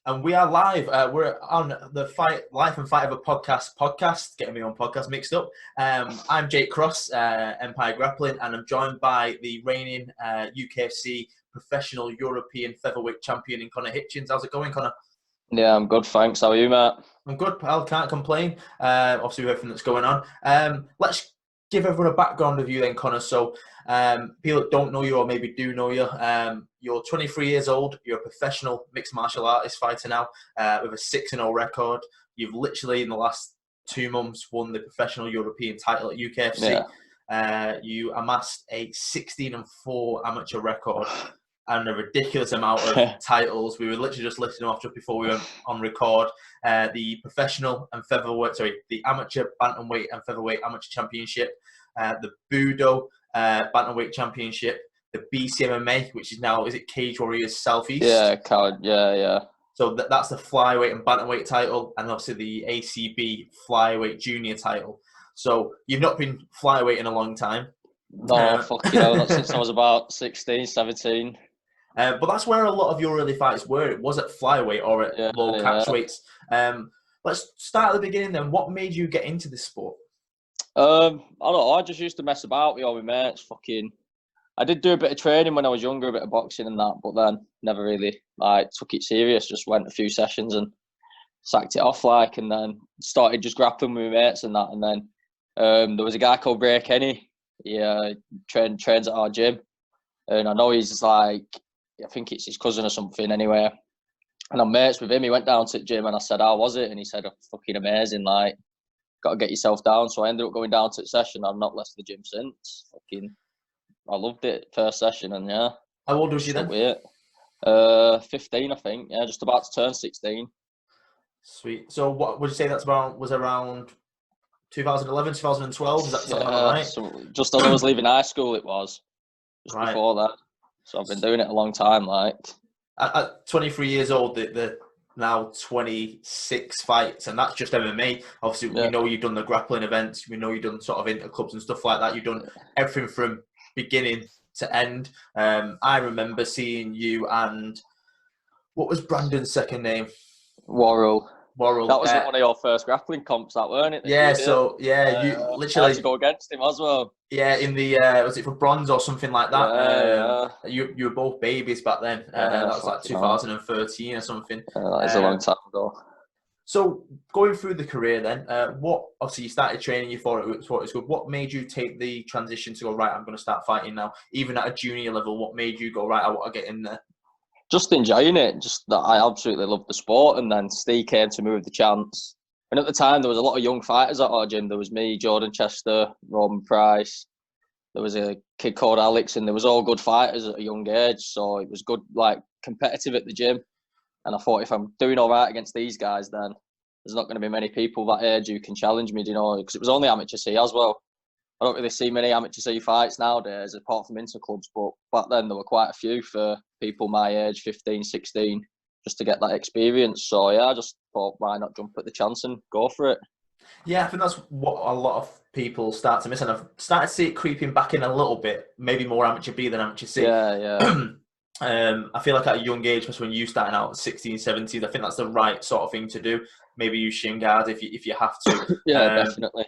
And we are live. We're on the Life and Fight of a podcast, getting me on podcast mixed up. I'm Jake Cross, Empire Grappling, and I'm joined by the reigning UKFC professional European featherweight champion in Connor Hitchens. How's it going, Connor? Yeah, I'm good, thanks. How are you, Matt? I'm good, pal. Can't complain. Obviously, with everything that's going on. Let's give everyone a background of you then, Connor. So, people that don't know you or maybe do know you, you're 23 years old. You're a professional mixed martial artist fighter now with a 6-0 record. You've literally, in the last 2 months, won the professional European title at UKFC. Yeah. You amassed a 16-4 amateur record and a ridiculous amount of titles. We were literally just listing them off just before we went on record. The professional and featherweight, the amateur bantamweight and featherweight amateur championship, the Budo bantamweight championship, the BCMMA, which is now, is it Cage Warriors Southeast? Yeah. So that's the flyweight and bantamweight title, and obviously the ACB flyweight junior title. So you've not been flyweight in a long time. No, not since I was about 16, 17. But that's where a lot of your early fights were. It was at flyweight or at low catch weights. Let's start at the beginning then. What made you get into this sport? I don't know. I just used to mess about with all my mates. I did do a bit of training when I was younger, a bit of boxing and that, but then never really took it serious. Just went a few sessions and sacked it off and then started just grappling with my mates and that. And then there was a guy called Ray Kenny. He trains at our gym, and I know he's I think it's his cousin or something anyway. And I'm mates with him. He went down to the gym and I said, how was it? And he said, oh, fucking amazing. Got to get yourself down. So I ended up going down to the session. I've not left the gym since. I loved it. First session and yeah. How old was you then? 15, I think. Yeah, just about to turn 16. Sweet. So what would you say was around 2011, 2012? Is that something right? So just as I was leaving high school, it was. Just before that. So I've been doing it a long time, At 23 years old, the now 26 fights, and that's just MMA. Obviously, we know you've done the grappling events. We know you've done sort of interclubs and stuff like that. You've done everything from beginning to end. I remember seeing you and what was Brandon's second name? Worrell. That was one of your first grappling comps, weren't it? Yeah, you literally had to go against him as well. Yeah, in the was it for bronze or something like that? You were both babies back then. That was like 2013 or something. That is a long time ago. So going through the career then, obviously you started training, you thought it was good. What made you take the transition to go, right, I'm going to start fighting now? Even at a junior level, what made you go, right, I want to get in there? Just enjoying it. Just that I absolutely loved the sport. And then Steve came to me with the chance. And at the time, there was a lot of young fighters at our gym. There was me, Jordan Chester, Roman Price. There was a kid called Alex, and there was all good fighters at a young age. So it was good, competitive at the gym. And I thought, if I'm doing all right against these guys, then there's not going to be many people that age who can challenge me, because it was only amateur C as well. I don't really see many amateur C fights nowadays, apart from interclubs. But back then, there were quite a few for people my age, 15, 16, just to get that experience. So, yeah, I just thought, why not jump at the chance and go for it? Yeah, I think that's what a lot of people start to miss. And I've started to see it creeping back in a little bit, maybe more amateur B than amateur C. Yeah. I feel like at a young age, especially when you starting out at 16, 17, I think that's the right sort of thing to do. Maybe use shin guards if you have to. Yeah, definitely.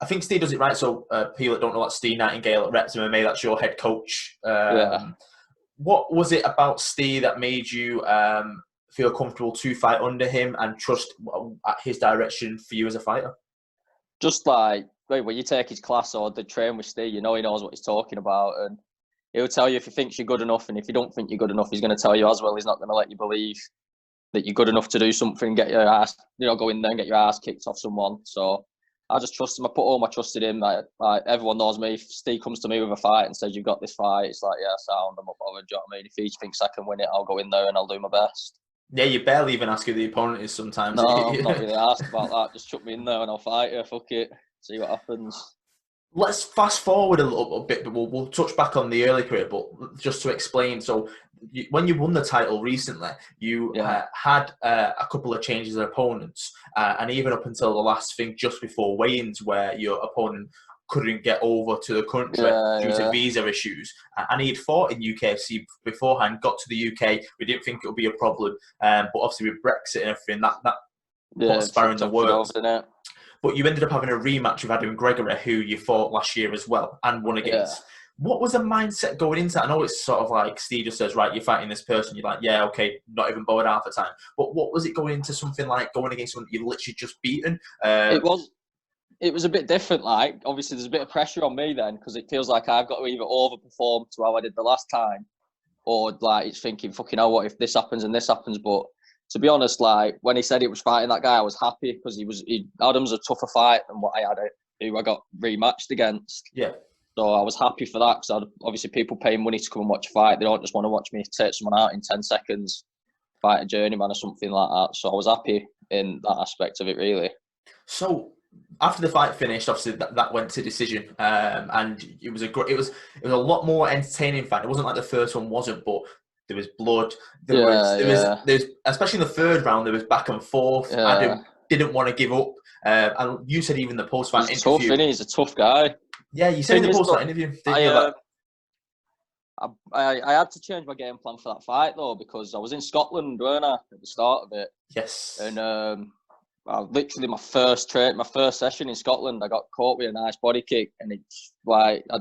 I think Steve does it right. So people that don't know, Steve Nightingale at Reps MMA, that's your head coach. What was it about Steve that made you feel comfortable to fight under him and trust his direction for you as a fighter? Just when you take his class or the train with Steve, he knows what he's talking about, and he'll tell you if he thinks you're good enough, and if you don't think you're good enough, he's going to tell you as well. He's not going to let you believe that you're good enough to do something, get your ass, go in there and get your ass kicked off someone. So I just trust him. I put all my trust in him. Everyone knows me. If Steve comes to me with a fight and says, you've got this fight, it's like, yeah, sound, I'm up over it. Do you know what I mean? If he thinks I can win it, I'll go in there and I'll do my best. Yeah, you barely even ask who the opponent is sometimes. No, I'm not really asked about that. Just chuck me in there and I'll fight you. Fuck it. See what happens. Let's fast forward a little bit, but we'll touch back on the early career. But just to explain, so when you won the title recently, you had a couple of changes of opponents, and even up until the last thing just before weigh-ins, where your opponent couldn't get over to the country due to visa issues. And he had fought in UKFC beforehand, got to the UK. We didn't think it would be a problem. But obviously with Brexit and everything, that put a sparrow in the works. But you ended up having a rematch with Adam Gregory, who you fought last year as well and won against. Yeah. What was the mindset going into that? I know it's sort of like Steve just says, right, you're fighting this person. You're like, yeah, okay, not even bothered half the time. But what was it going into something like going against someone that you've literally just beaten? It was a bit different. Like, obviously, there's a bit of pressure on me then because it feels like I've got to either overperform to how I did the last time, or like it's thinking, fucking hell, what if this happens and this happens? But to be honest, like when he said he was fighting that guy, I was happy because Adam's a tougher fight than what I had, who I got rematched against. Yeah. So I was happy for that because obviously people pay money to come and watch a fight. They don't just want to watch me take someone out in 10 seconds, fight a journeyman or something like that. So I was happy in that aspect of it, really. So after the fight finished, obviously that went to decision, and it was a lot more entertaining fight. It wasn't like the first one wasn't, but there was blood. There was especially in the third round. There was back and forth. Yeah. Adam didn't want to give up, and you said even the post-fight interview. Tough, isn't he? He's a tough guy. Yeah, you said in the post-fight interview. I had to change my game plan for that fight though because I was in Scotland, weren't I, at the start of it? Yes. And literally my first session in Scotland, I got caught with a nice body kick, and it's like I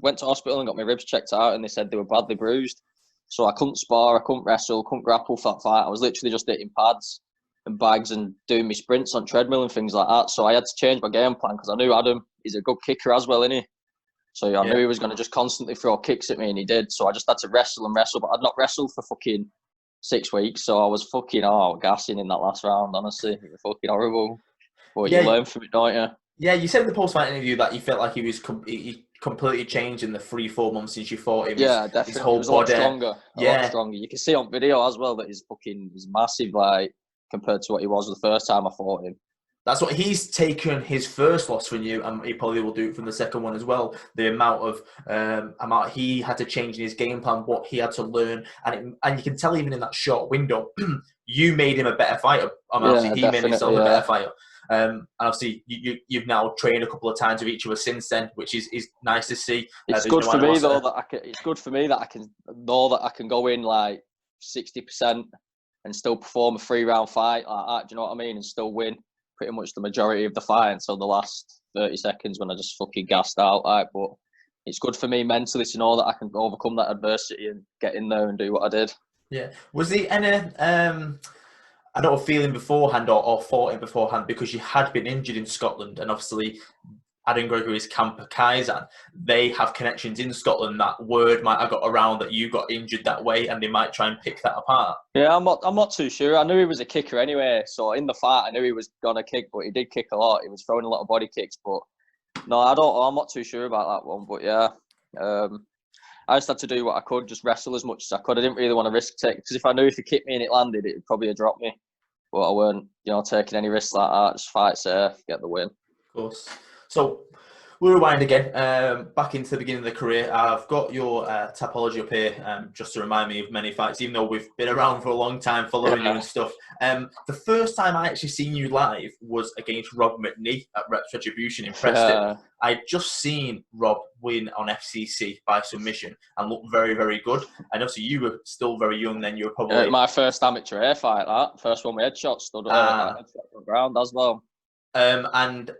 went to hospital and got my ribs checked out, and they said they were badly bruised. So I couldn't spar, I couldn't wrestle, couldn't grapple for that fight. I was literally just hitting pads and bags and doing my sprints on treadmill and things like that. So I had to change my game plan because I knew Adam is a good kicker as well, isn't he? So I knew he was going to just constantly throw kicks at me, and he did. So I just had to wrestle, but I'd not wrestled for fucking 6 weeks. So I was fucking gassing in that last round, honestly. It was fucking horrible. But you learn from it, don't you? Yeah, you said in the post-fight interview that you felt like he was he completely changed in the 3-4 months since you fought him. Yeah, definitely. His whole body. A lot stronger. You can see on video as well that he's massive, like, compared to what he was the first time I fought him. That's what he's taken his first loss from you, and he probably will do it from the second one as well. The amount he had to change in his game plan, what he had to learn, and you can tell even in that short window, you made him a better fighter. Obviously, he made himself a better fighter. And obviously, you've now trained a couple of times with each other since then, which is nice to see. It's good for me though that it's good for me that I can know that I can go in like 60% and still perform a 3-round fight like that. Do you know what I mean? And still win pretty much the majority of the fight until the last 30 seconds when I just fucking gassed out. Like, but it's good for me mentally to know that I can overcome that adversity and get in there and do what I did. Yeah. Was there any I don't know, feeling beforehand or fought in beforehand because you had been injured in Scotland, and obviously Adam Gregory's camp at Kaizen, they have connections in Scotland. That word might have got around that you got injured that way, and they might try and pick that apart. Yeah, I'm not too sure. I knew he was a kicker anyway, so in the fight I knew he was gonna kick, but he did kick a lot. He was throwing a lot of body kicks, but no, I'm not too sure about that one. But yeah, I just had to do what I could, just wrestle as much as I could. I didn't really want to risk take because if I knew if he kicked me and it landed, it'd probably have dropped me. But I weren't, taking any risks like that. Just fight safe, get the win. Of course. So we'll rewind again, back into the beginning of the career. I've got your topology up here, just to remind me of many fights, even though we've been around for a long time following you and stuff. The first time I actually seen you live was against Rob McNee at Reps Retribution in Preston. I'd just seen Rob win on FCC by submission and look very, very good. And obviously you were still very young then. You were probably... my first amateur air fight, that. First one with headshots, stood headshot on the ground as well. And...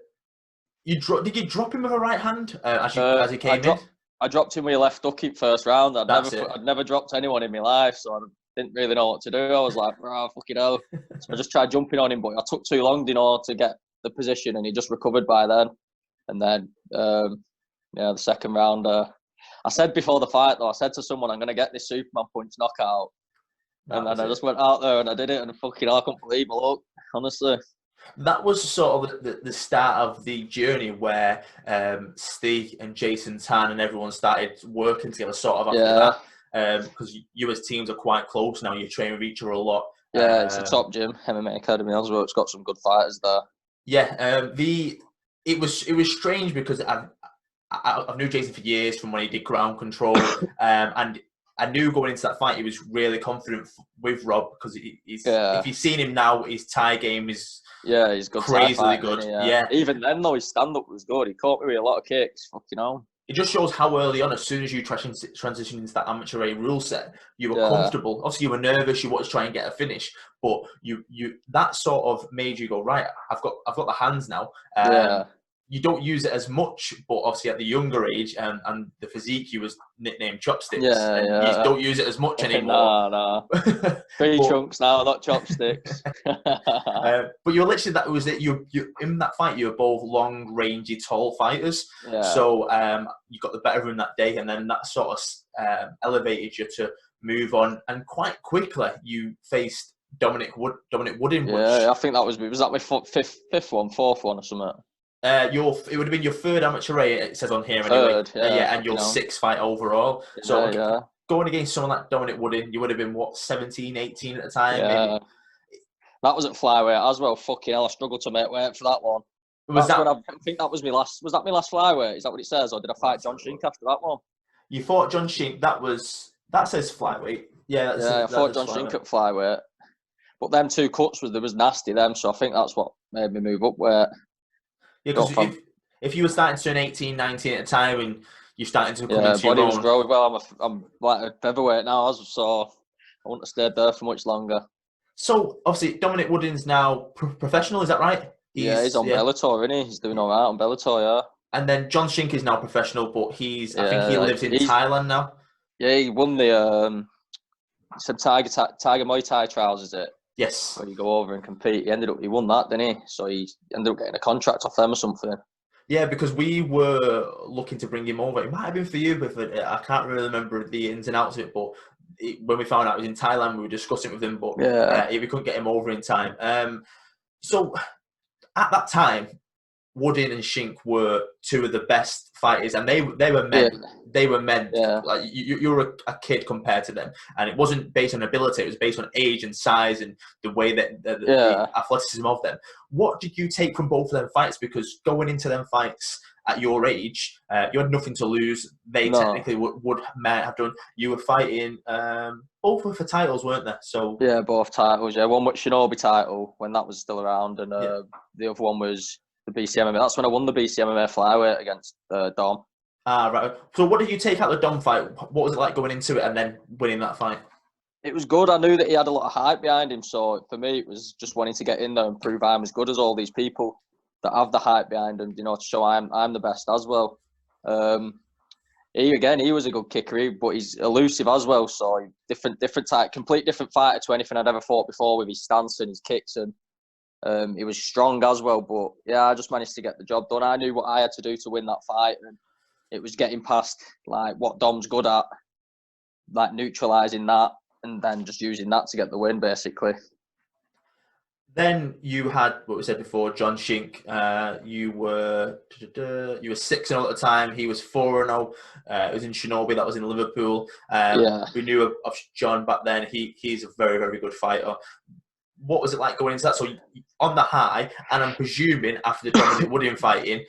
did you drop him with a right hand as he came in? I dropped him with a left hook in first round. I'd never dropped anyone in my life, so I didn't really know what to do. I was like, fucking hell. So I just tried jumping on him, but I took too long, to get the position, and he just recovered by then. And then, the second round, I said before the fight, though, I said to someone, I'm going to get this Superman punch knockout. And then I just went out there and I did it, and I couldn't believe my luck, honestly. That was sort of the start of the journey where Steve and Jason Tan and everyone started working together sort of after that. Because you as teams are quite close now. You train with each other a lot. Yeah, it's a top gym, MMA Academy as well. It's got some good fighters there. Yeah, it was strange because I've known Jason for years from when he did ground control, and I knew going into that fight he was really confident with Rob because if you've seen him now, his Thai game is Yeah, he's good. Crazily Fighter, good. isn't he? Yeah. Even then, though, his stand-up was good. He caught me with a lot of kicks. Fucking hell. It just shows how early on, as soon as you transition into that amateur A rule set, you were Yeah. comfortable. Obviously, you were nervous. You wanted to try and get a finish, but you that sort of made you go, right. I've got the hands now. Yeah. You don't use it as much, but obviously at the younger age and the physique, you was nicknamed chopsticks, Yeah, and you yeah. don't use it as much anymore. Nah. Tree trunks now, not chopsticks. But you're literally, that was it. You in that fight, you were both long, rangy, tall fighters. Yeah. So you got the better of him that day, and then that sort of elevated you to move on. And quite quickly, you faced Dominic Woodin. Yeah, I think that was that my fourth one or something. It would have been your third amateur A, it says on here Third, anyway. yeah, and your sixth fight overall. Yeah, So going against someone like Dominic Woodin, you would have been, what, 17, 18 at the time? Yeah. Maybe? That was at flyweight as well. Fucking hell, I struggled to make weight for that one. I think that was my last. Was that my last flyweight? Is that what it says, or did I fight John Shink after that one? You fought John Shink. That says flyweight. Yeah, I fought John Shink at flyweight. But them two cuts there was nasty them, so I think that's what made me move up weight. Yeah, because if you were starting to turn 18, 19 at a time, and you're starting to come into your body own. was growing. Well, I'm like a featherweight now, so I wouldn't have stayed there for much longer. So obviously Dominic Woodin's now professional. Is that right? He's on Bellator, isn't he? He's doing all right on Bellator, yeah. And then John Shink is now professional, but I think he lives in Thailand now. Yeah, he won the some Tiger Muay Thai trials, is it? Yes. Where you go over and compete. He won that, didn't he? So he ended up getting a contract off them or something. Yeah, because we were looking to bring him over. It might have been for you, but I can't really remember the ins and outs of it. But when we found out he was in Thailand, we were discussing it with him, but we couldn't get him over in time. So at that time, Woodin and Shink were two of the best fighters, and they were men. Yeah. They were men. Yeah. Like you're a kid compared to them, and it wasn't based on ability; it was based on age and size and the way that the athleticism of them. What did you take from both of them fights? Because going into them fights at your age, you had nothing to lose. They technically might have done. You were fighting. Both were for titles, weren't they? So yeah, both titles. Yeah, one was Shinobi title when that was still around, and the other one was the BCMMA. That's when I won the BCMMA flyweight against Dom. Ah, right. So what did you take out of the Dom fight? What was it like going into it and then winning that fight? It was good. I knew that he had a lot of hype behind him. So for me, it was just wanting to get in there and prove I'm as good as all these people that have the hype behind them, to show I'm the best as well. He was a good kicker, but he's elusive as well. So different type, complete different fighter to anything I'd ever fought before with his stance and his kicks, and he was strong as well. But yeah, I just managed to get the job done. I knew what I had to do to win that fight, and it was getting past like what Dom's good at, like neutralising that, and then just using that to get the win, basically. Then you had what we said before, John Shink. You were 6-0 at the time. He was 4-0. It was in Shinobi. That was in Liverpool. We knew of John back then. He's a very, very good fighter. What was it like going into that? So on the high, and I'm presuming after the Dominic Woodin fighting,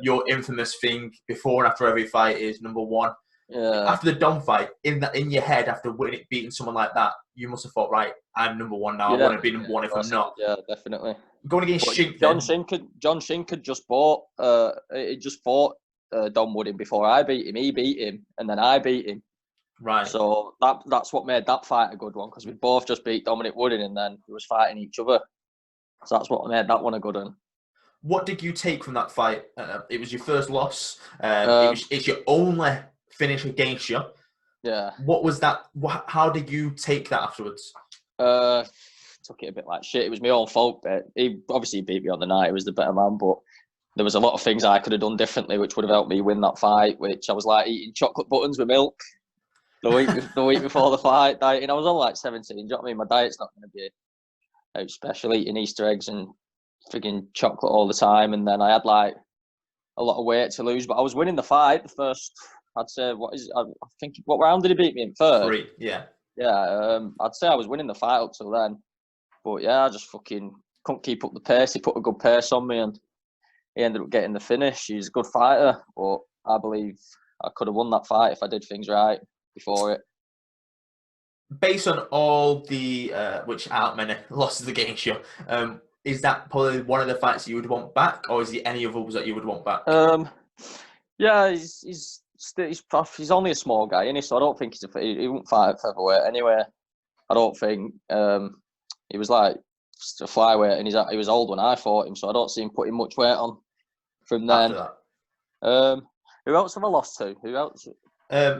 your infamous thing before and after every fight is number one. Yeah. After the Dom fight, in your head, after beating someone like that, you must have thought, right, I'm number one now. I want to be number one if I'm not. Yeah, definitely. Going against Shink, John Shink had just fought Dom Woodin before I beat him. He beat him, and then I beat him. Right. So that's what made that fight a good one, because we both just beat Dominic Woodin, and then we was fighting each other. So that's what made that one a good one. What did you take from that fight? It was your first loss. It's your only finish against you. Yeah. What was that? How did you take that afterwards? Took it a bit like shit. It was my own fault. But he obviously beat me on the night. He was the better man, but there was a lot of things I could have done differently, which would have helped me win that fight. Which I was like eating chocolate buttons with milk the week before the fight. Dieting. I was on like 17. Do you know what I mean? My diet's not going to be out special, eating Easter eggs and frigging chocolate all the time. And then I had like a lot of weight to lose, but I was winning the fight. The first, I'd say, I think, what round did he beat me in? Third? 3, yeah. Yeah, I'd say I was winning the fight up till then. But yeah, I just fucking couldn't keep up the pace. He put a good pace on me, and he ended up getting the finish. He's a good fighter, but I believe I could have won that fight if I did things right before it. Based on all the, which aren't many, losses against you, is that probably one of the fights you would want back, or is there any of others that you would want back? Yeah, he's only a small guy, isn't he? So I don't think he won't fight at featherweight anyway. I don't think he was like a flyweight, and he was old when I fought him, so I don't see him putting much weight on from then. After that. Who else have I lost to? Who else?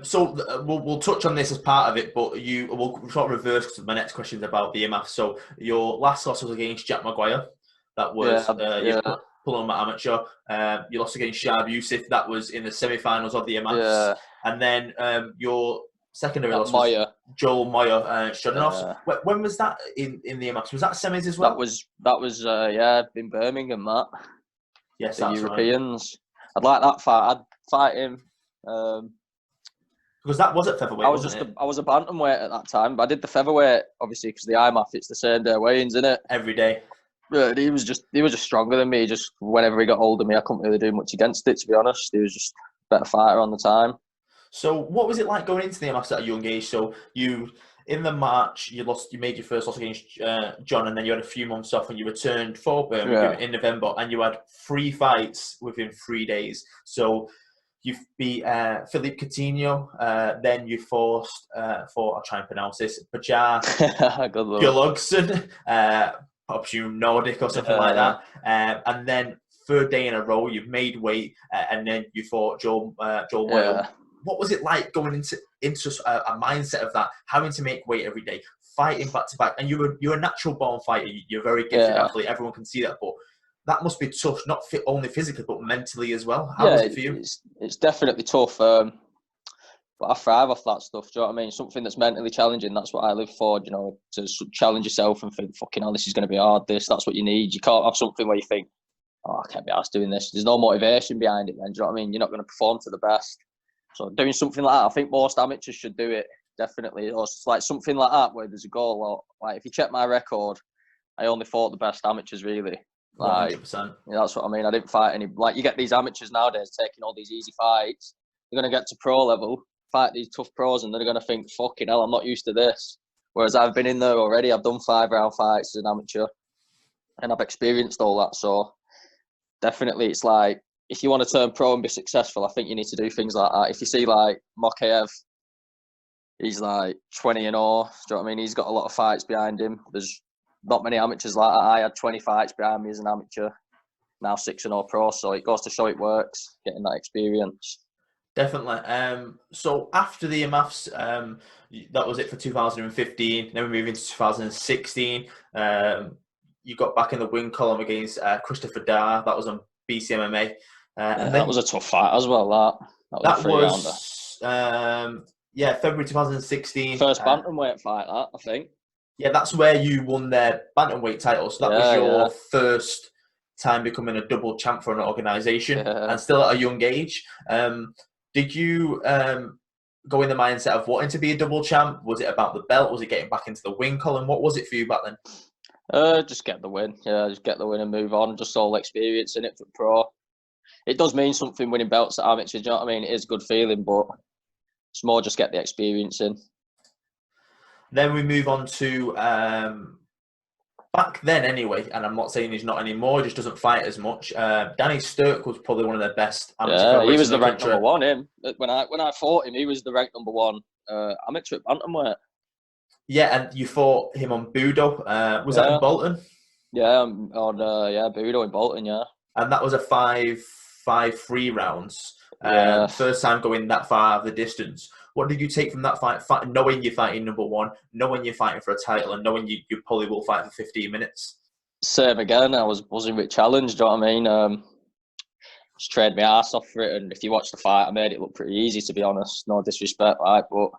So we'll touch on this as part of it, but we'll sort of reverse because my next question is about the IMAF. So your last loss was against Jack Maguire. That was Paloma Amateur. You lost against Shab Youssef. That was in the semi-finals of the IMAFs. Yeah. And then your secondary loss was Joel Moyer Shodanovs. When was that in the IMAFs? Was that semis as well? That was in Birmingham. That yes, the that's Europeans. Right. I'd like that fight. I'd fight him. Because that was at featherweight. I was a bantamweight at that time, but I did the featherweight obviously because the IMAF it's the same day weigh-ins, isn't it? Every day. Yeah, he was just stronger than me. Just whenever he got older than me, I couldn't really do much against it. To be honest, he was just a better fighter on the time. So, what was it like going into the IMAFs at a young age? So, in the March, you made your first loss against John, and then you had a few months off, and you returned for Birmingham in November, and you had 3 fights within 3 days. So, you beat Philippe Coutinho, then you fought, I'll try and pronounce this, Bajar Gulogson, perhaps you Nordic or something like that. And then 3rd day in a row, you've made weight, and then you fought Joel Moyle. What was it like going into a mindset of that, having to make weight every day, fighting back to back? And you're a natural born fighter. You're a very gifted athlete. Everyone can see that, but that must be tough, not only physically but mentally as well. How was it for you? It's definitely tough. But I thrive off that stuff. Do you know what I mean? Something that's mentally challenging. That's what I live for. You know, to challenge yourself and think, "Fucking hell, this is going to be hard." That's what you need. You can't have something where you think, "Oh, I can't be arsed doing this." There's no motivation behind it. Then, do you know what I mean? You're not going to perform to the best. So doing something like that, I think most amateurs should do it. Definitely, or it's like something like that where there's a goal. Or like if you check my record, I only fought the best amateurs really. Like, 100%. That's what I mean. I didn't fight any. Like you get these amateurs nowadays taking all these easy fights. They're going to get to pro level, fight these tough pros, and they're going to think, "Fucking hell, I'm not used to this." Whereas I've been in there already. I've done 5-round fights as an amateur, and I've experienced all that. So definitely, it's like if you want to turn pro and be successful, I think you need to do things like that. If you see like Mokaev, he's like 20-0. Do you know what I mean? He's got a lot of fights behind him. There's not many amateurs like that. I had 20 fights behind me as an amateur. Now 6-0 pro, so it goes to show it works, getting that experience. Definitely. So after the IMAFs, that was it for 2015. Then we move into 2016. You got back in the win column against Christopher Dar. That was on BCMMA. And that was a tough fight as well. That was February 2016. First bantamweight fight, that I think. Yeah, that's where you won their bantamweight title. So that was your first time becoming a double champ for an organisation, and still at a young age. Did you go in the mindset of wanting to be a double champ? Was it about the belt? Was it getting back into the win column? What was it for you back then? Just get the win. Yeah, just get the win and move on. Just all experience in it for pro. It does mean something winning belts at amateur. Do you know what I mean? It is a good feeling, but it's more just get the experience in. Then we move on to back then anyway, and I'm not saying he's not anymore, he just doesn't fight as much. Danny Sturck was probably one of their best amateur. Yeah, he was the ranked number one. When I fought him, he was the ranked number one amateur at bantamweight. Yeah, and you fought him on Budo. Was that in Bolton? Yeah, on Budo in Bolton. Yeah, and that was a 5-3 rounds. First time going that far the distance. What did you take from that fight, knowing you're fighting number one, knowing you're fighting for a title, and knowing you probably will fight for 15 minutes? Same again. I was a bit challenged. Do you know what I mean? Just trained my ass off for it, and if you watch the fight, I made it look pretty easy. To be honest, no disrespect, but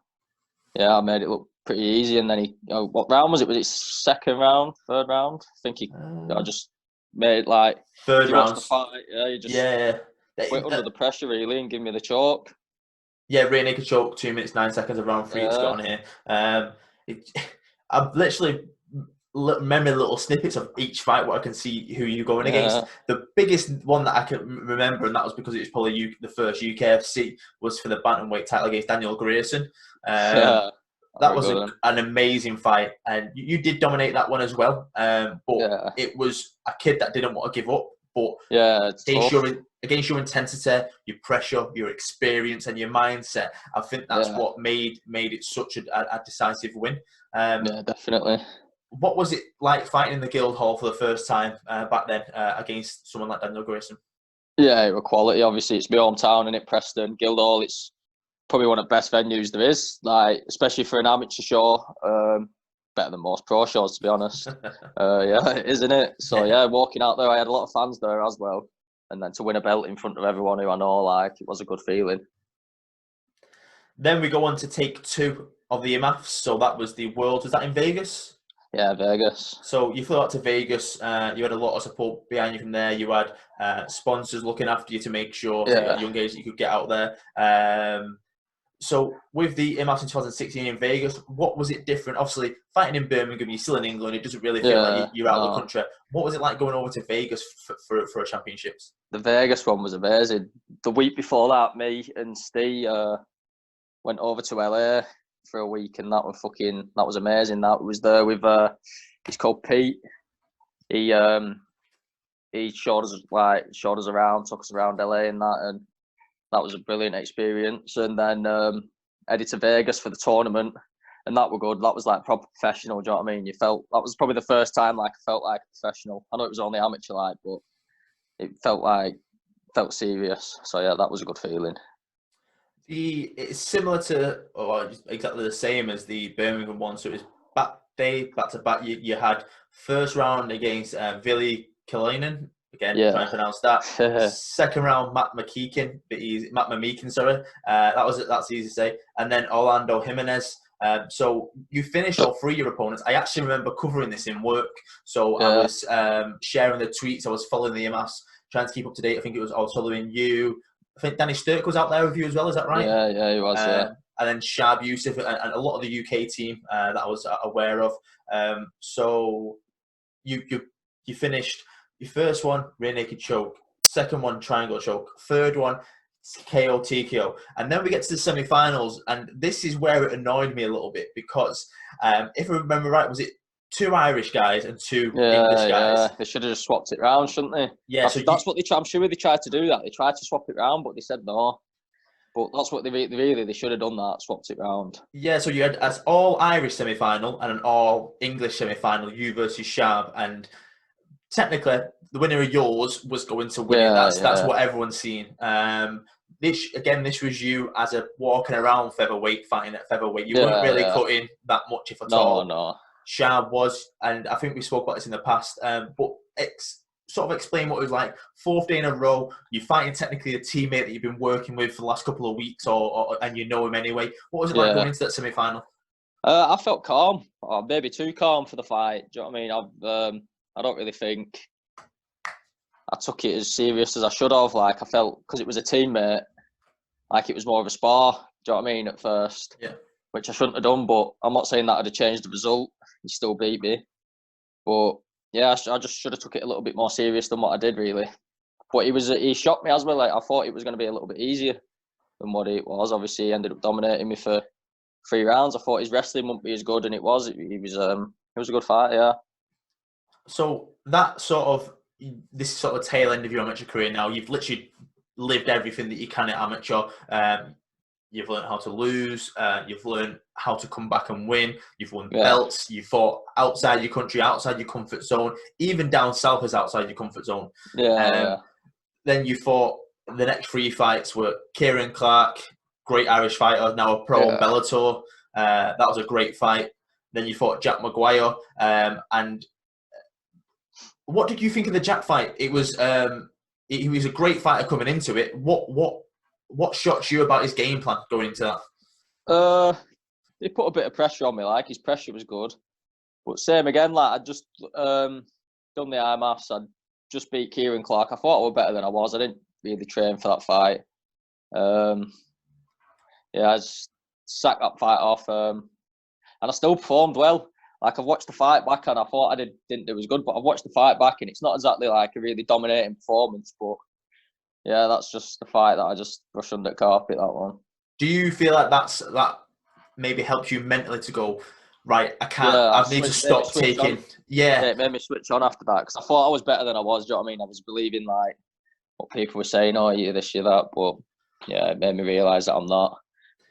yeah, I made it look pretty easy. And then what round was it? Was it second round, third round? I think I just made it like third round. The fight, you just went under the pressure really and give me the choke. Yeah, rear naked choke, 2 minutes 9 seconds of round 3. It's got on here. I've literally remember little snippets of each fight, what I can see who you're going against. The biggest one that I can remember, and that was because it was probably the first UKFC, was for the bantamweight title against Daniel Grayson. That was an amazing fight, and you did dominate that one as well. But it was a kid that didn't want to give up. But against your intensity, your pressure, your experience, and your mindset, I think that's what made it such a decisive win. Yeah, definitely. What was it like fighting in the Guildhall for the first time back then against someone like Daniel Grayson? Yeah, it was quality. Obviously, it's my hometown, and Preston, Guildhall. It's probably one of the best venues there is. Like, especially for an amateur show, better than most pro shows, to be honest. Isn't it? So walking out there, I had a lot of fans there as well, and then to win a belt in front of everyone who I know, like, it was a good feeling. Then we go on to take 2 of the IMAFs. So that was the World. Was that in Vegas? Yeah, Vegas. So you flew out to Vegas. You had a lot of support behind you from there. You had sponsors looking after you to make sure at a young age that you could get out there. So with the IMAFs in 2016 in Vegas, what was it different? Obviously, fighting in Birmingham, you're still in England. It doesn't really feel like you're out of the country. What was it like going over to Vegas for a championships? The Vegas one was amazing. The week before that, me and Steve went over to LA for a week, and that was amazing. That was there with he's called Pete. He showed us around, took us around LA and that was a brilliant experience. And then headed to Vegas for the tournament, and that were good. That was like proper professional. Do you know what I mean? You felt that was probably the first time like I felt like a professional. I know it was only amateur, like, but it felt serious. So yeah, that was a good feeling. It's similar to, or exactly the same as the Birmingham one. So it was back to back. You had first round against Vili Kalainen. Again, trying to pronounce that. Second round, Matt Mamikin, sorry. That's easy to say. And then Orlando Jimenez. So you finished all 3 of your opponents. I actually remember covering this in work. So I was sharing the tweets. I was following the IMAFs, trying to keep up to date. I think I was following you. I think Danny Sturck was out there with you as well. Is that right? Yeah, he was. And then Shab Youssef and a lot of the UK team that I was aware of. So you finished your first one, rear naked choke. Second one, triangle choke. Third one, KO TKO. And then we get to the semi-finals, and this is where it annoyed me a little bit because if I remember right, was it 2 Irish guys and 2 English guys? Yeah, they should have just swapped it round, shouldn't they? Yeah, that's what they tried. I'm sure they tried to do that. They tried to swap it round, but they said no. But that's what they should have done. That swapped it round. Yeah, so you had an all Irish semi-final and an all English semi-final. You versus Shab, and technically the winner of yours was going to win it. That's what everyone's seen. This was you as a walking around featherweight, fighting at featherweight. You weren't really cutting that much, if at all. No. Shab was, and I think we spoke about this in the past, but sort of explain what it was like. 4th day in a row, you're fighting technically a teammate that you've been working with for the last couple of weeks, and you know him anyway. What was it like going into that semi-final? I felt calm, or maybe too calm for the fight. Do you know what I mean? I don't really think I took it as serious as I should have. Like, I felt, because it was a teammate, like it was more of a spar. Do you know what I mean? At first, which I shouldn't have done. But I'm not saying that I'd have changed the result. He still beat me. But yeah, I just should have took it a little bit more serious than what I did, really. But he shocked me as well. Like, I thought it was going to be a little bit easier than what it was. Obviously, he ended up dominating me for 3 rounds. I thought his wrestling wouldn't be as good, and it was. It was a good fight. Yeah. So this sort of tail end of your amateur career now, you've literally lived everything that you can at amateur. You've learned how to lose. You've learned how to come back and win. You've won belts. You fought outside your country, outside your comfort zone. Even down south is outside your comfort zone. Then you fought, the next 3 fights were Kieran Clark, great Irish fighter, now a pro on Bellator. That was a great fight. Then you fought Jack Maguire. And what did you think of the Jack fight? It was he was a great fighter coming into it. What shocked you about his game plan going into that? He put a bit of pressure on me. Like, his pressure was good, but same again. Like, I just done the IMAFs. I just beat Kieran Clark. I thought I was better than I was. I didn't really train for that fight. I just sacked that fight off, and I still performed well. Like, I've watched the fight back, and I thought I didn't do as good, but I've watched the fight back, and it's not exactly like a really dominating performance. But yeah, that's just the fight that I just brushed under the carpet. That one. Do you feel like that maybe helped you mentally to go, right, Yeah, I need to stop taking. Yeah, Yeah, it made me switch on after that because I thought I was better than I was. Do you know what I mean? I was believing like what people were saying, oh, you're this, you're that. But yeah, it made me realise that I'm not.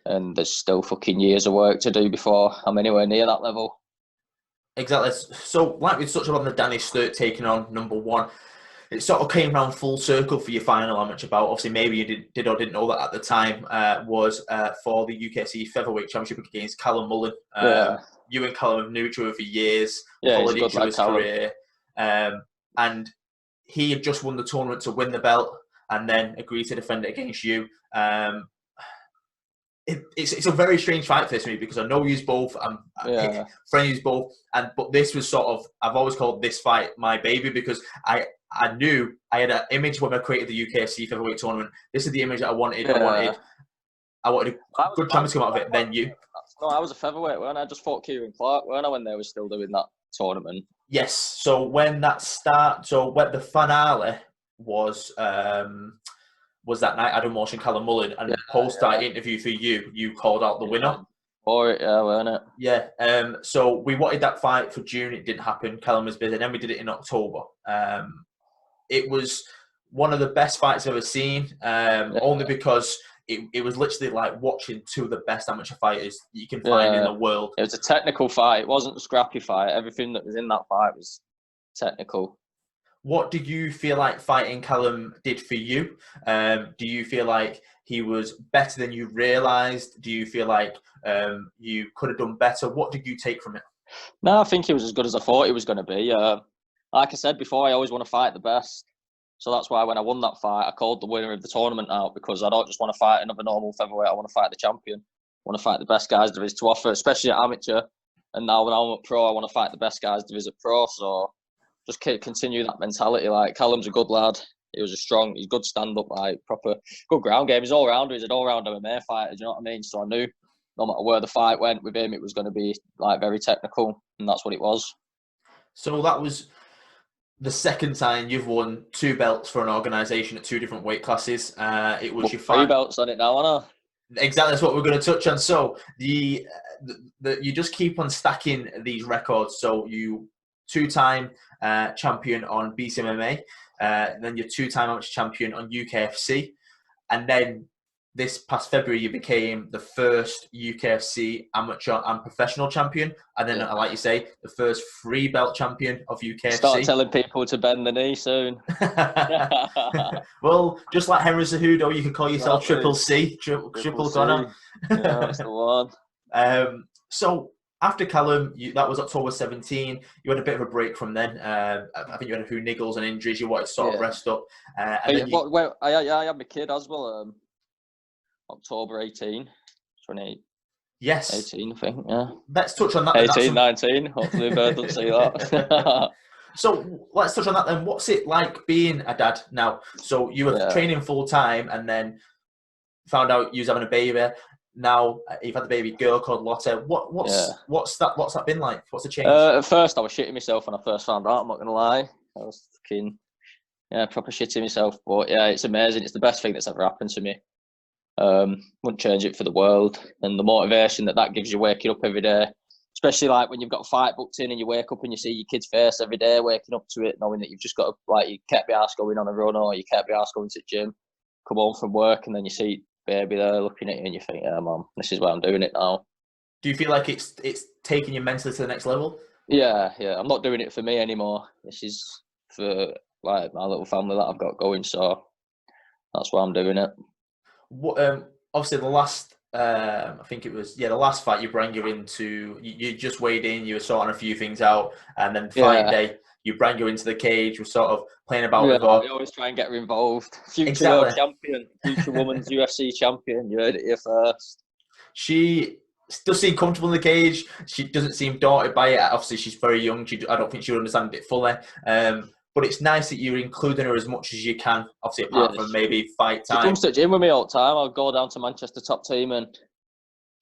And there's still fucking years of work to do before I'm anywhere near that level. exactly. So, like we touched on the Danny Sturt taking on #1, it sort of came round full circle for your final amateur bout. Obviously, maybe you did or didn't know that at the time, was for the UKFC Featherweight Championship against Callum Mullen. Yeah. You and Callum have knew each other for years, Yeah, he's followed a good each lad, other's Callum. career. And he had just won the tournament to win the belt and then agreed to defend it against you. It's a very strange fight for me because I know you both. I'm friend you both, but this was sort of, I've always called this fight my baby because I knew I had an image when I created the UKFC Featherweight tournament. This is the image that I wanted. Yeah. I wanted a good champion to come out of it. Then you. No, I was a featherweight, weren't I? I just fought Kieran Clark, weren't I, when they were still doing that tournament? Yes. So when the finale was that night, Adam Walsh and Callum Mullen, and post that interview for you called out the winner. For it, yeah, weren't it? Yeah. So we wanted that fight for June. It didn't happen. Callum was busy. And then we did it in October. It was one of the best fights I've ever seen. Only because it was literally like watching two of the best amateur fighters you can find in the world. It was a technical fight. It wasn't a scrappy fight. Everything that was in that fight was technical. What did you feel like fighting Callum did for you? Do you feel like he was better than you realised? Do you feel like you could have done better? What did you take from it? No, I think he was as good as I thought he was going to be. Like I said before, I always want to fight the best. So that's why when I won that fight, I called the winner of the tournament out because I don't just want to fight another normal featherweight. I want to fight the champion. I want to fight the best guys there is to offer, especially at amateur. And now when I'm at pro, I want to fight the best guys there is at pro. So just continue that mentality. Like Callum's a good lad. He's good stand-up, like proper good ground game. He's all-rounder. He's an all-round MMA fighter. Do you know what I mean? So I knew no matter where the fight went with him, it was going to be like very technical, and that's what it was. So that was the second time you've won 2 belts for an organisation at 2 different weight classes. It was your 3 belts on it now, aren't I? Exactly, that's what we're going to touch on. So you just keep on stacking these records. So you 2-time champion on BCMMA, then you're 2-time amateur champion on UKFC, and then this past February you became the first UKFC amateur and professional champion, and then like you say, the first 3-belt champion of UKFC. Start telling people to bend the knee soon. Well, just like Henry Cejudo, you could call yourself Triple C, Triple Connor. Yeah, that's the one. So after Callum, that was October 17. You had a bit of a break from then. I think you had a few niggles and injuries. You wanted to sort of rest up. I had my kid as well. October 18, 28. Yes. 18, I think, yeah. Let's touch on that. 18, 19. Hopefully, Bird doesn't see that. So let's touch on that then. What's it like being a dad now? So you were training full time and then found out you was having a baby. Now you've had the baby girl called Lotte. What's that been like? What's the change? At first, I was shitting myself when I first found out. I'm not gonna lie. I was fucking proper shitting myself. But yeah, it's amazing. It's the best thing that's ever happened to me. Wouldn't change it for the world. And the motivation that gives you waking up every day, especially like when you've got a fight booked in and you wake up and you see your kid's face every day, waking up to it, knowing that you've just got to, like, you can't be arsed going on a run or you can't be arsed going to the gym, come home from work and then you see baby there looking at you and you think, yeah, mum, this is why I'm doing it now. Do you feel like it's taking you mentally to the next level? Yeah. I'm not doing it for me anymore. This is for like my little family that I've got going, so that's why I'm doing it. Obviously the last I think it was the last fight you brought her into, you just weighed in, you were sorting a few things out, and then the fight day you brought her into the cage, we're sort of playing about with her. We always try and get her involved. Future world champion, future women's UFC champion, you heard it here first. She does seem comfortable in the cage. She doesn't seem daunted by it. Obviously she's very young, I don't think she would understand it fully. But it's nice that you're including her as much as you can, obviously, apart from maybe fight time. She comes to the gym with me all the time. I'll go down to Manchester Top Team and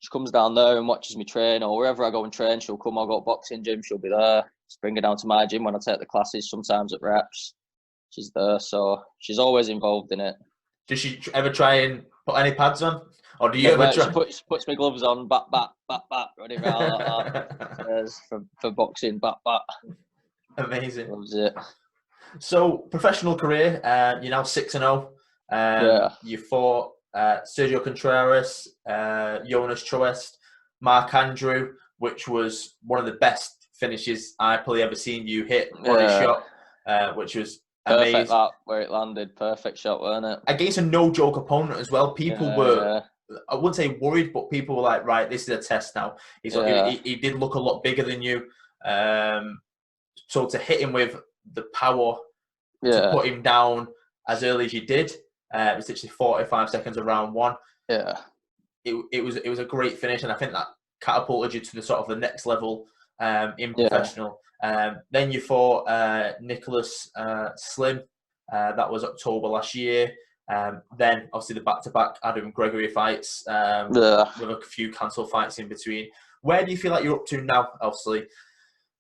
she comes down there and watches me train, or wherever I go and train, she'll come. I'll go to boxing gym, she'll be there. Just bring her down to my gym when I take the classes, sometimes at reps. She's there, so she's always involved in it. Does she ever try and put any pads on? Or do you Yeah, ever well, try? she puts my gloves on, bat, running around like that. For boxing, bat. Amazing. Loves it. So, professional career, you're now 6-0. Yeah. You fought Sergio Contreras, Jonas Troest, Mark Andrew, which was one of the best finishes I've probably ever seen you hit. Body shot, which was perfect. amazing. That where it landed, perfect shot, wasn't it? Against a no-joke opponent as well. People were, I wouldn't say worried, but people were like, right, this is a test now. He did look a lot bigger than you. So to hit him with the power to put him down as early as you did, it was literally 45 seconds of round one. Yeah. It was a great finish, and I think that catapulted you to the sort of the next level in professional. Then you fought Nicholas Slim. That was October last year. Then obviously the back-to-back Adam Gregory fights with a few cancelled fights in between. Where do you feel like you're up to now? Obviously,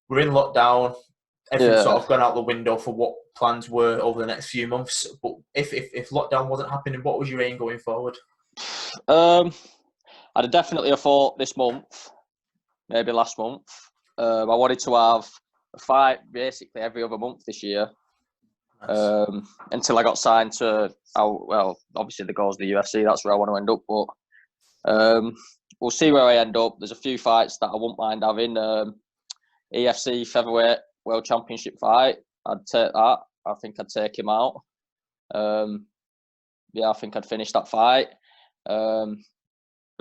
we're in lockdown. Everything's sort of gone out the window for what plans were over the next few months. But if lockdown wasn't happening, what was your aim going forward? I'd definitely have fought this month, maybe last month. I wanted to have a fight basically every other month this year. Nice. Until I got signed to, obviously the goal's the UFC. That's where I want to end up. But we'll see where I end up. There's a few fights that I wouldn't mind having. EFC Featherweight World Championship fight. I'd take that. I think I'd take him out. I think I'd finish that fight.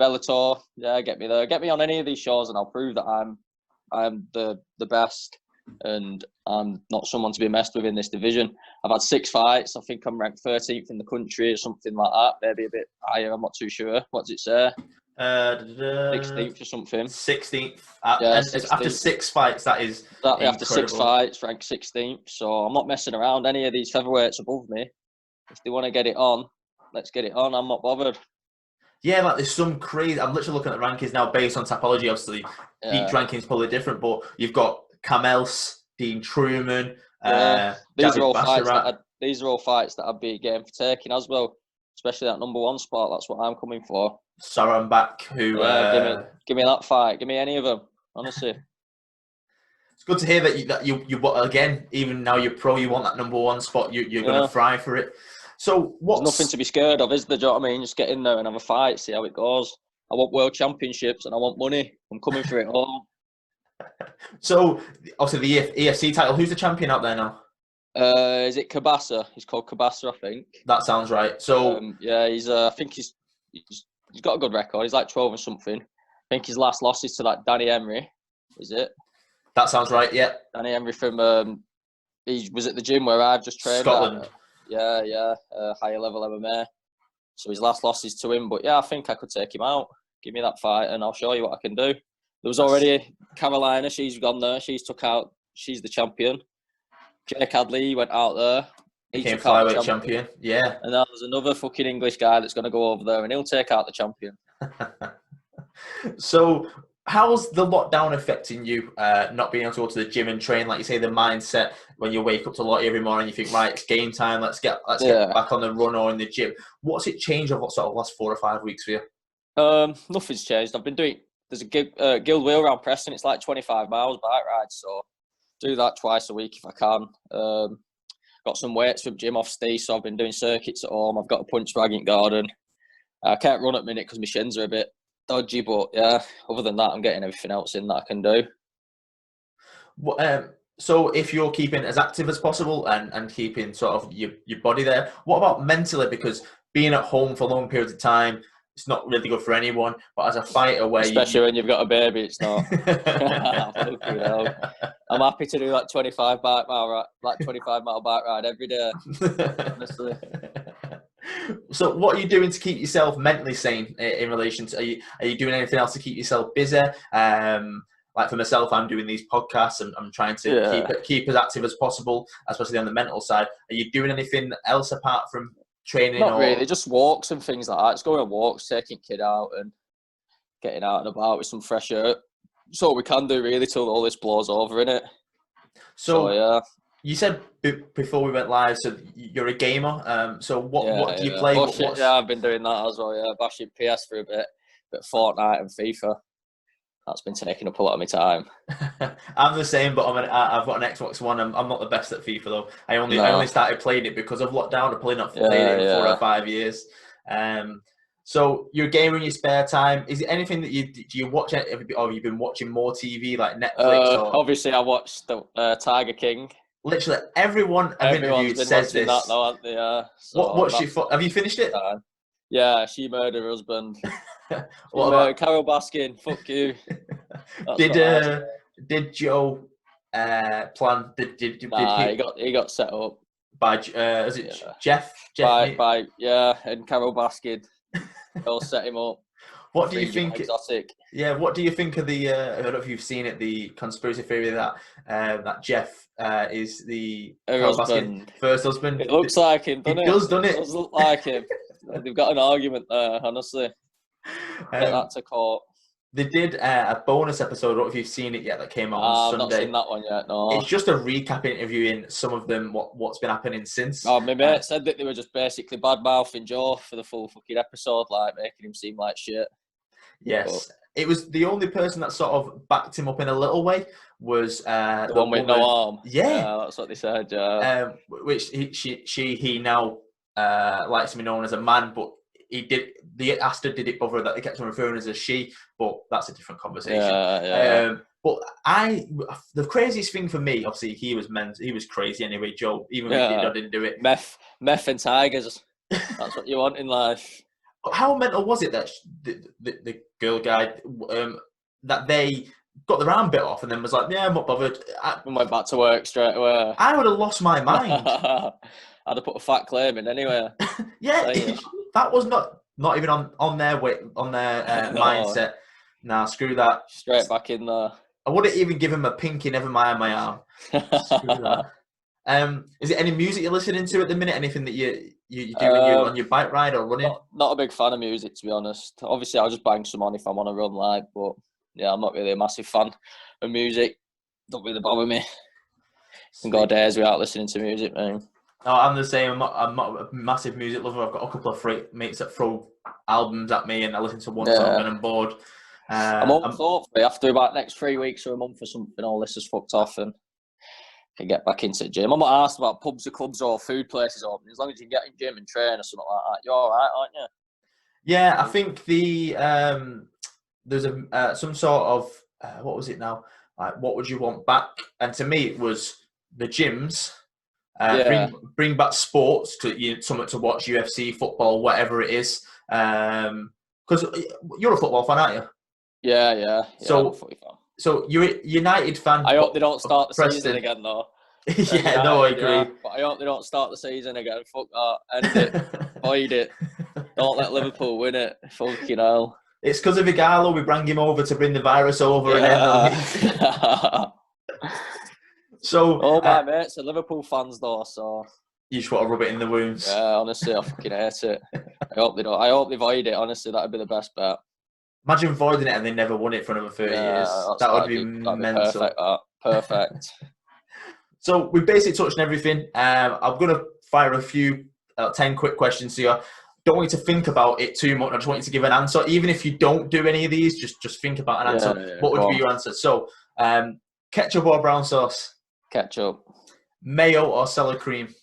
Bellator, get me there. Get me on any of these shows, and I'll prove that I'm the best, and I'm not someone to be messed with in this division. I've had 6 fights. I think I'm ranked 13th in the country or something like that. Maybe a bit higher. I'm not too sure. What does it say? 16th or something. 16th. And 16th. After 6 fights, that is incredible. After 6 fights, ranked 16th. So I'm not messing around. Any of these featherweights above me, if they want to get it on, let's get it on. I'm not bothered. Yeah, like there's some crazy. I'm literally looking at the rankings now based on typology. Obviously, each ranking's probably different, but you've got Camels, Dean Truman. These are all fights that I'd be game for taking as well, especially that number 1 spot. That's what I'm coming for. Saranbak, who give me that fight. Give me any of them. Honestly, it's good to hear that you again, even now you're pro, you want that number 1 spot. You're going to fry for it. So there's nothing to be scared of, is there? Do you know what I mean? Just get in there and have a fight, see how it goes. I want world championships and I want money. I'm coming for it all. So obviously the EFC title. Who's the champion out there now? Is it Kabasa? He's called Kabasa, I think. That sounds right. So he's. I think he's got a good record. He's like 12 or something. I think his last loss is to like Danny Emery. Is it? That sounds right. Yeah. Danny Emery from. He was at the gym where I've just trained. Scotland. Higher level MMA. So his last loss is to him. But I think I could take him out. Give me that fight, and I'll show you what I can do. There was already Carolina. She's gone there. She's took out. She's the champion. Jake Hadley went out there. He became flyweight champion. Yeah. And now there's another fucking English guy that's going to go over there and he'll take out the champion. So, how's the lockdown affecting you? Not being able to go to the gym and train, like you say, the mindset when you wake up to Lottie every morning, you think, right, it's game time. Let's get back on the run or in the gym. What's it changed over sort of last 4 or 5 weeks for you? Nothing's changed. I've been doing. There's a guild wheel around Preston. It's like 25 miles bike ride, so do that twice a week if I can. Got some weights from gym off Steve, so I've been doing circuits at home. I've got a punch bag in garden. I can't run at the minute because my shins are a bit dodgy, but other than that, I'm getting everything else in that I can do. So if you're keeping as active as possible and keeping sort of your body there, what about mentally? Because being at home for long periods of time, it's not really good for anyone. But as a fighter, especially when you've got a baby, it's not. I'm happy to do like 25 mile bike ride every day. Honestly. So, what are you doing to keep yourself mentally sane in relation to? Are you doing anything else to keep yourself busy? Like for myself, I'm doing these podcasts and I'm trying to keep as active as possible, especially on the mental side. Are you doing anything else apart from training? Not really, just walks and things like that. It's going on walks, taking kid out and getting out and about with some fresh air. So we can do really till all this blows over, innit? So You said before we went live, so you're a gamer. So what do you play? I've been doing that as well. Yeah, bashing PS for a bit Fortnite and FIFA. That's been taking up a lot of my time. I'm the same, but I've got an Xbox One. I'm not the best at FIFA though. I only started playing it because of lockdown. I've probably not played it in 4 or 5 years. So you're a gamer in your spare time. Is it anything that do you watch? Or have you been watching more TV like Netflix? Obviously, I watched the Tiger King. Literally everyone I've interviewed says this. That though, haven't they? So have you finished it? Yeah, She Murdered Her Husband. Carol Baskin, fuck you. Did Joe plan? He got set up by Jeff? And Carol Baskin. They'll set him up. What do you think? Exotic. Yeah, what do you think of the? I don't know if you've seen it. The conspiracy theory that Jeff is the first husband. It looks like him, doesn't it? It does, doesn't it? It does look like him. They've got an argument there, honestly. Get that to court. They did a bonus episode. I don't know if you've seen it yet. That came out on Sunday. I've not seen that one yet. No. It's just a recap interviewing some of them. What's been happening since? My mate said that they were just basically bad mouthing Joe for the full fucking episode, like making him seem like shit. Yes, it was the only person that sort of backed him up in a little way was the one with no arm. Yeah, that's what they said. Yeah. Which he now likes to be known as a man, but the Asta did it bother that they kept on referring as a she, but that's a different conversation. But the craziest thing for me, obviously, he was crazy anyway, Joe. Even if he didn't do it. Meth and tigers. That's what you want in life. How mental was it that the girl guy that they got their arm bit off and then was like, yeah, I'm not bothered. And went back to work straight away. I would have lost my mind. I'd have put a fat claim in anyway. Yeah, that was not even on their mindset. Nah, screw that. Straight back in there. I wouldn't even give him a pinky, never mind my arm. Screw that. Is it any music you're listening to at the minute? Anything that you do on your bike ride or running? Not a big fan of music, to be honest. Obviously, I'll just bang some on if I'm on a run, like. But yeah, I'm not really a massive fan of music. Don't really bother me. Can go days without listening to music, man. No, I'm the same. I'm not a massive music lover. I've got a couple of mates that throw albums at me, and I listen to one song and I'm bored. I'm hopefully after about next 3 weeks or a month or something, all this is fucked off and can get back into the gym. I'm not asked about pubs or clubs or food places open. As long as you can get in gym and train or something like that, you're all right, aren't you? Yeah, I think there's some sort of what was it now? Like, what would you want back? And to me, it was the gyms. Bring back sports to something to watch, UFC, football, whatever it is. Because you're a football fan, aren't you? Yeah. So you're a United fan. I hope they don't start the season again, though. Yeah, no, I agree. Yeah, but I hope they don't start the season again. Fuck that. End it. Void it. Don't let Liverpool win it. Fucking hell. It's because of Igalo. We bring him over to bring the virus over. So, all my mates are Liverpool fans, though. So you just want to rub it in the wounds. Yeah, honestly, I fucking hate it. I hope they don't. I hope they void it. Honestly, that'd be the best bet. Imagine voiding it and they never won it for another 30 years. That would be mental. Perfect. So we basically touched on everything. I'm going to fire a few 10 quick questions to you. Don't want you to think about it too much. I just want you to give an answer. Even if you don't do any of these, just think about an answer. Yeah, what would be your answer? So, ketchup or brown sauce? Ketchup. Mayo or sour cream?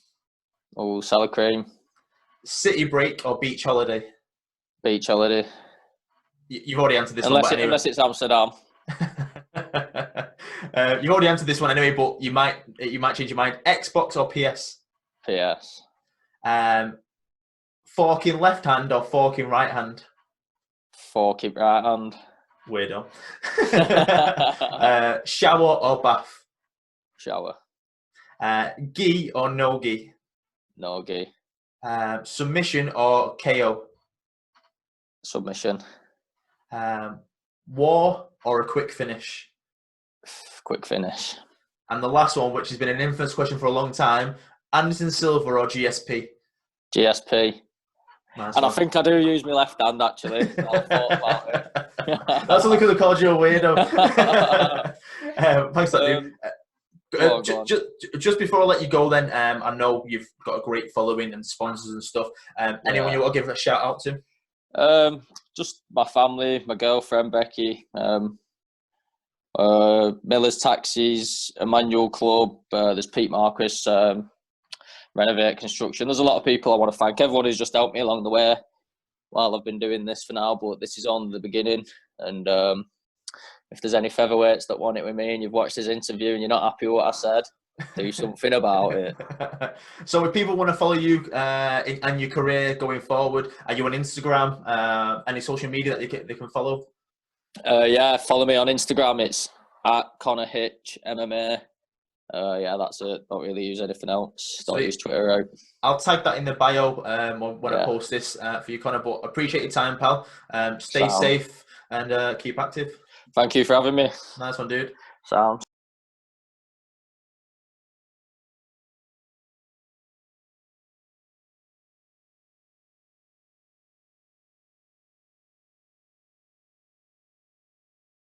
Oh, sour cream. City break or beach holiday? Beach holiday. You've already answered this one. Unless it's Amsterdam. You've already answered this one anyway, but you might change your mind. Xbox or PS? PS. Fork in left hand or fork in right hand? Fork in right hand. Weirdo. Shower or bath? Shower. Gi or no gi? No gi. Submission or KO? Submission. War or a quick finish? Quick finish. And the last one, which has been an infamous question for a long time, Anderson Silva or GSP? GSP. Nice and one. I think I do use my left hand, actually. I thought about it. That's only because I called you a weirdo. Thanks for that, dude. Go on. Just before I let you go, then I know you've got a great following and sponsors and stuff. Anyone you want to give a shout out to? Just my family, my girlfriend Becky, Miller's Taxis, Emmanuel Club. There's Pete Marquis, Renovate Construction. There's a lot of people I want to thank. Everyone who's just helped me along the way while I've been doing this for now, but this is on the beginning. And if there's any featherweights that want it with me and you've watched this interview and you're not happy with what I said, do something about it. So if people want to follow you and your career going forward, are you on Instagram? Any social media that they can follow? Yeah, follow me on Instagram. It's at Connor Hitch MMA. Yeah, that's it. Don't really use anything else. Don't use Twitter out. I'll tag that in the bio when I post this for you, Connor. But appreciate your time, pal. Stay safe and keep active. Thank you for having me. Nice one, dude. Sound.